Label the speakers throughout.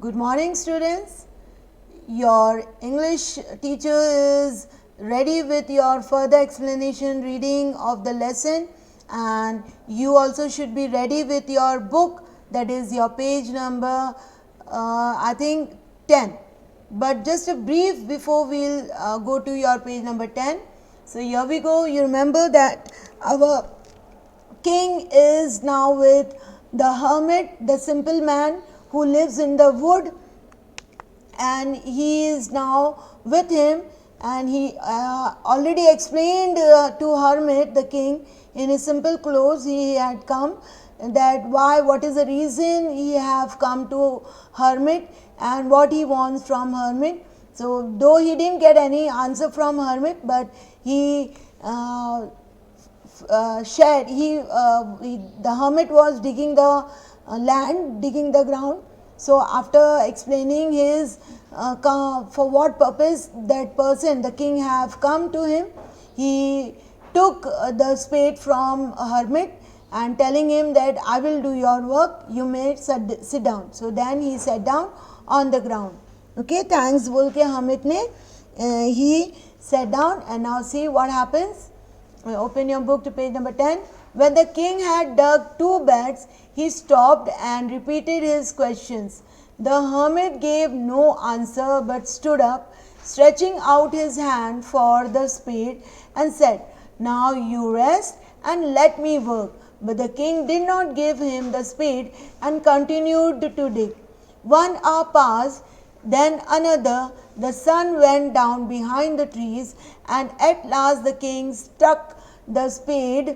Speaker 1: Good morning, students. Your English teacher is ready with your further explanation reading of the lesson, and you also should be ready with your book, that is your page number I think 10. But just a brief before we'll go to your page number 10. So here we go. You remember that our king is now with the hermit, the simple man who lives in the wood, and he is now with him, and he already explained to hermit, the king, in his simple clothes he had come, that what is the reason he have come to hermit and what he wants from hermit. So though he didn't get any answer from hermit, but he the hermit was digging the land, digging the ground. So after explaining his for what purpose that person, the king, have come to him, he took the spade from a hermit and telling him that I will do your work, you may sit down. So then he sat down on the ground. Okay, thanks बोल के hermit ने he sat down, and now see what happens. Open your book to page number 10. When the king had dug 2 beds, he stopped and repeated his questions. The hermit gave no answer but stood up, stretching out his hand for the spade, and said, Now you rest and let me work. But the king did not give him the spade and continued to dig. 1 hour passed, then another. The sun went down behind the trees, and at last the king stuck the spade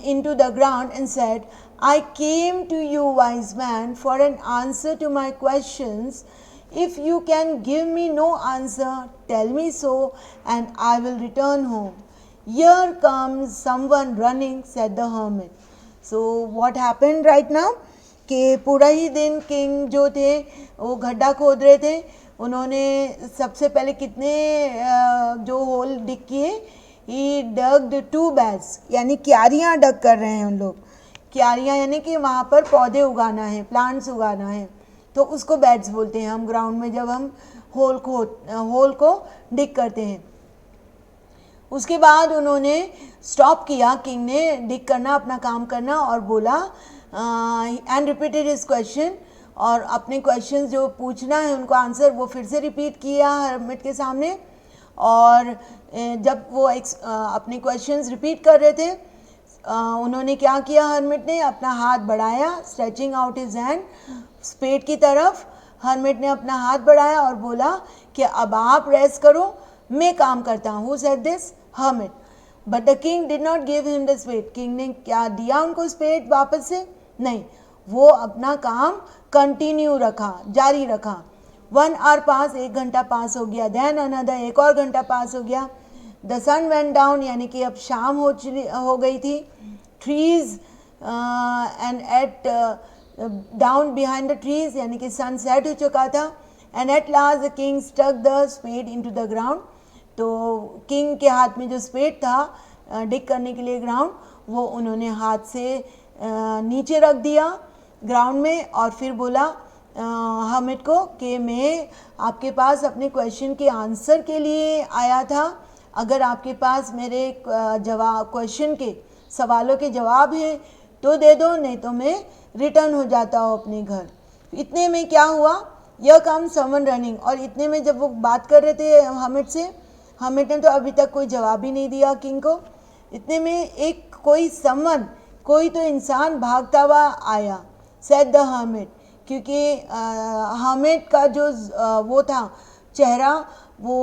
Speaker 1: into the ground and said, I came to you, wise man, for an answer to my questions. If you can give me no answer, tell me so, and I will return home. Here comes someone running, said the hermit. So what happened right now? कि पूरा ही दिन king जो थे वो गड्ढा खोद रहे थे. उन्होंने सबसे पहले कितने जो होल डिग किए, ही डग्ड 2 बैड्स, यानी क्यारियाँ डग कर रहे हैं उन लोग. क्यारियाँ यानी कि वहाँ पर पौधे उगाना है, प्लांट्स उगाना है, तो उसको बैड्स बोलते हैं हम ग्राउंड में जब हम होल को डिग करते हैं. उसके बाद उन्होंने स्टॉप किया, किंग ने डिग करना, अपना काम करना, और बोला एंड रिपीटेड हिज क्वेश्चन, और अपने क्वेश्चंस जो पूछना है उनको आंसर वो फिर से रिपीट किया हर्मिट के सामने. और जब वो अपने क्वेश्चंस रिपीट कर रहे थे, उन्होंने क्या किया, हर्मिट ने अपना हाथ बढ़ाया, stretching out his hand spade की तरफ. हर्मिट ने अपना हाथ बढ़ाया और बोला कि अब आप रेस्ट करो, मैं काम करता हूँ. Who said this? Hermit. But the king did not give him the spade. King ने क्या दिया उनको स्पेड वापस से? नहीं, वो अपना काम कंटिन्यू रखा, जारी रखा. 1 hour पास, 1 घंटा पास हो गया. देन अनदर, एक और घंटा पास हो गया. द सन वेंट डाउन, यानी कि अब शाम हो गई थी. Trees and ate down behind the trees, यानी कि सन सेट हो चुका था. And at last the king stuck the spade into the ground. तो किंग के हाथ में जो स्पेड था डिग करने के लिए ग्राउंड, वो उन्होंने हाथ से नीचे रख दिया ग्राउंड में, और फिर बोला हर्मिट को कि मैं आपके पास अपने क्वेश्चन के आंसर के लिए आया था. अगर आपके पास मेरे क्वेश्चन के सवालों के जवाब हैं तो दे दो, नहीं तो मैं रिटर्न हो जाता हूँ अपने घर. इतने में क्या हुआ, यह कम समवन रनिंग. और इतने में जब वो बात कर रहे थे हर्मिट से, हर्मिट ने तो अभी तक कोई जवाब ही नहीं दिया किंग को. इतने में एक कोई तो इंसान भागता हुआ आया. सेड द हर्मिट, क्योंकि हर्मिट का जो वो था चेहरा, वो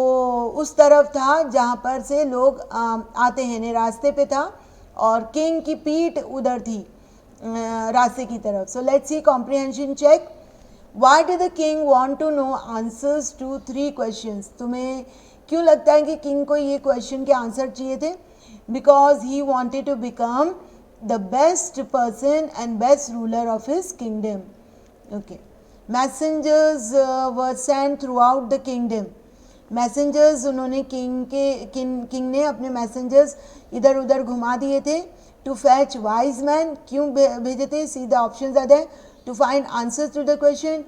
Speaker 1: उस तरफ था जहाँ पर से लोग आते हैं, रास्ते पे था, और किंग की पीठ उधर थी रास्ते की तरफ. So let's see comprehension check. Why did the king want to know answers to 3 questions? तुम्हें क्यों लगता है कि किंग को ये क्वेश्चन के आंसर चाहिए थे? Because he wanted to become the best person and best ruler of his kingdom. Okay. Messengers were sent throughout the kingdom. Messengers उन्होंने किंग ने अपने मैसेंजर्स इधर उधर घुमा दिए थे. To fetch wise men, क्यों भेजे थे? See the options are there. To find answers to the question,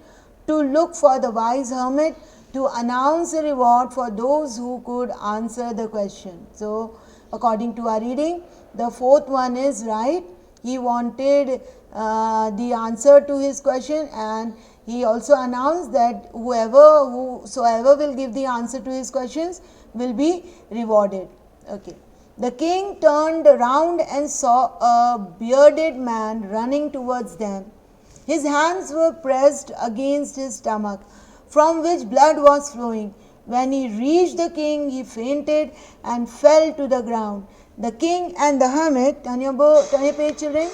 Speaker 1: to look for the wise hermit to announce a reward for those who could answer the question. So, according to our reading, the fourth one is right. He wanted the answer to his question, and he also announced that whosoever will give the answer to his questions will be rewarded. Okay. The king turned around and saw a bearded man running towards them. His hands were pressed against his stomach, from which blood was flowing. When he reached the king, he fainted and fell to the ground. The king and the hermit, turn your page, children.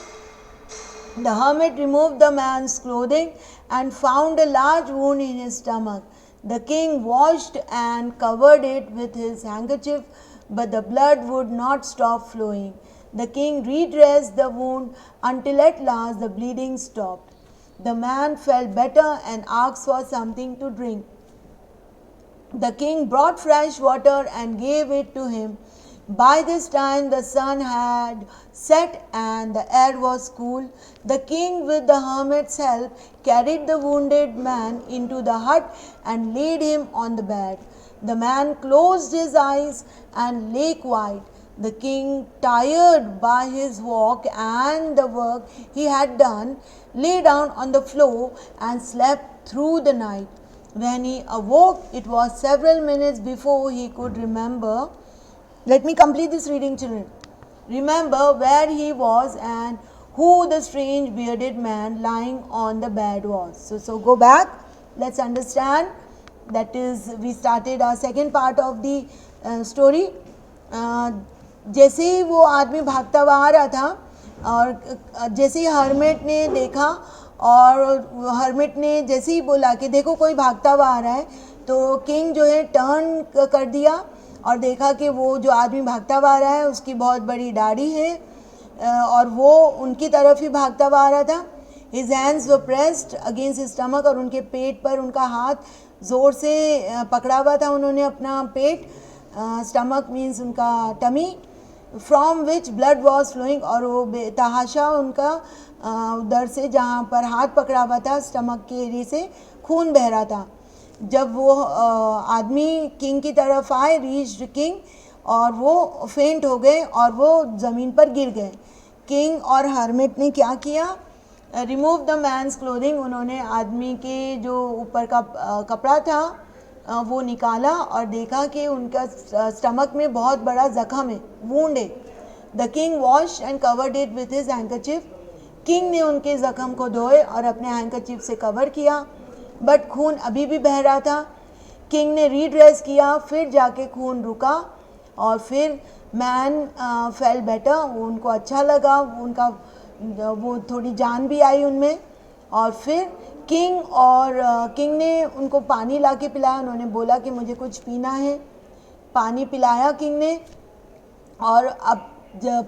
Speaker 1: The hermit removed the man's clothing and found a large wound in his stomach. The king washed and covered it with his handkerchief, but the blood would not stop flowing. The king redressed the wound until at last the bleeding stopped. The man felt better and asked for something to drink. The king brought fresh water and gave it to him. By this time the sun had set and the air was cool. The king, with the hermit's help, carried the wounded man into the hut and laid him on the bed. The man closed his eyes and lay quiet. The king, tired by his walk and the work he had done, lay down on the floor and slept through the night. When he awoke, it was several minutes before he could remember. Let me complete this reading, children. Remember where he was and who the strange bearded man lying on the bed was. So go back. Let's understand. That is, we started our second part of the story. जैसे ही वो आदमी भागता हुआ आ रहा था और जैसे ही hermit ने देखा और हर्मिट ने जैसे ही बोला कि देखो कोई भागता हुआ आ रहा है, तो किंग जो है टर्न कर दिया और देखा कि वो जो आदमी भागता हुआ आ रहा है उसकी बहुत बड़ी दाढ़ी है और वो उनकी तरफ ही भागता हुआ आ रहा था. His hands were pressed against his stomach, और उनके पेट पर उनका हाथ ज़ोर से पकड़ा हुआ था उन्होंने अपना पेट. स्टमक मीन्स उनका tummy. From which blood was flowing, और वो बेतहाशा उनका उधर से जहाँ पर हाथ पकड़ा हुआ था स्टमक के एरिया से खून बह रहा था. जब वो आदमी किंग की तरफ आए, रीच्ड किंग, और वो फेंट हो गए और वो ज़मीन पर गिर गए. किंग और हर्मिट ने क्या किया? रिमूव द मैंस क्लोथिंग, उन्होंने आदमी के जो ऊपर का कपड़ा था वो निकाला और देखा कि उनका स्टमक में बहुत बड़ा ज़ख़म है, वूंड है. The king wash and covered it with his handkerchief. King ने उनके ज़ख़म को धोए और अपने हैंकरचीफ से कवर किया, बट खून अभी भी बह रहा था. किंग ने रीड्रेस किया, फिर जाके खून रुका और फिर मैन फेल बेटर, उनको अच्छा लगा, उनका वो थोड़ी जान भी आई उनमें. और फिर किंग ने उनको पानी ला के पिलाया. उन्होंने बोला कि मुझे कुछ पीना है. पानी पिलाया किंग ने, और अब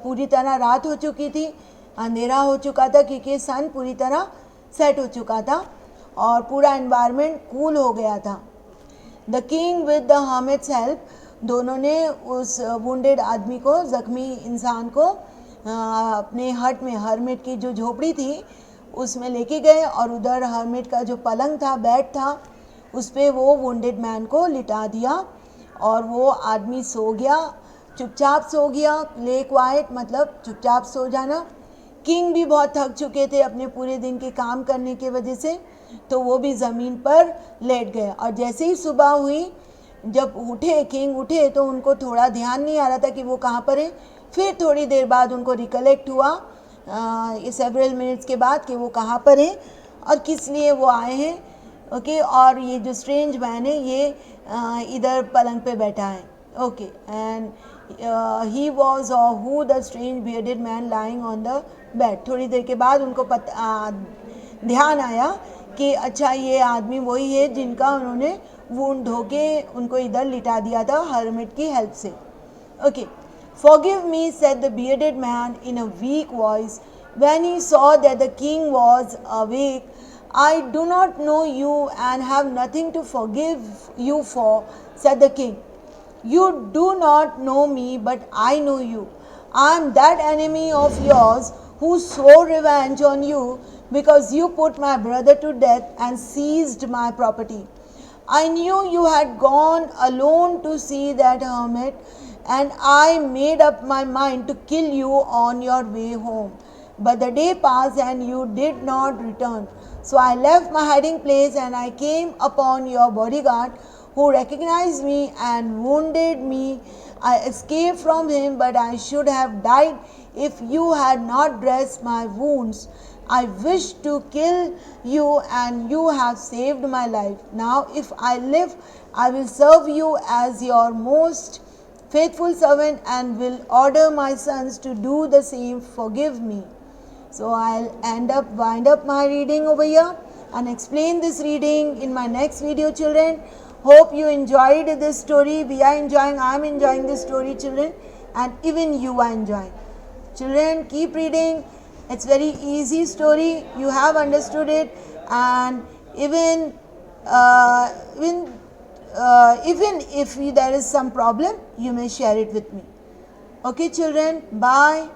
Speaker 1: पूरी तरह रात हो चुकी थी, अंधेरा हो चुका था क्योंकि सन पूरी तरह सेट हो चुका था और पूरा एनवायरनमेंट कूल हो गया था. The king with the hermits help, दोनों ने उस वुंडेड आदमी को, ज़ख्मी इंसान को अपने हट में, हर्मिट की जो झोपड़ी थी उसमें लेके गए और उधर हर्मिट का जो पलंग था, बेड था, उस पर वो वुंडेड मैन को लिटा दिया और वो आदमी सो गया, चुपचाप सो गया. ले क्वाइट मतलब चुपचाप सो जाना. किंग भी बहुत थक चुके थे अपने पूरे दिन के काम करने की वजह से, तो वो भी ज़मीन पर लेट गए. और जैसे ही सुबह हुई, जब किंग उठे तो उनको थोड़ा ध्यान नहीं आ रहा था कि वो कहाँ पर है. फिर थोड़ी देर बाद उनको रिकलेक्ट हुआ, ये सेवरल मिनट्स के बाद, कि वो कहाँ पर हैं और किस लिए वो आए हैं. ओके, और ये जो स्ट्रेंज मैन है ये इधर पलंग पे बैठा है. Okay, and he was who the strange bearded man lying on the bed. थोड़ी देर के बाद उनको ध्यान आया कि अच्छा ये आदमी वही है जिनका उन्होंने वुंड धो के उनको इधर लिटा दिया था हर्मिट की हेल्प से. Okay. Forgive me, said the bearded man in a weak voice, when he saw that the king was awake. I do not know you and have nothing to forgive you for, said the king. You do not know me, but I know you. I am that enemy of yours who swore revenge on you because you put my brother to death and seized my property. I knew you had gone alone to see that hermit, and I made up my mind to kill you on your way home. But the day passed and you did not return. So I left my hiding place and I came upon your bodyguard, who recognized me and wounded me. I escaped from him, but I should have died if you had not dressed my wounds. I wished to kill you and you have saved my life. Now if I live, I will serve you as your most faithful servant and will order my sons to do the same. Forgive me. So I'll wind up my reading over here and explain this reading in my next video, children. Hope you enjoyed this story. We are enjoying, I am enjoying this story, children, and even you are enjoying. Children, keep reading. It's very easy story. You have understood it, and even if there is some problem, you may share it with me. Okay, children. Bye.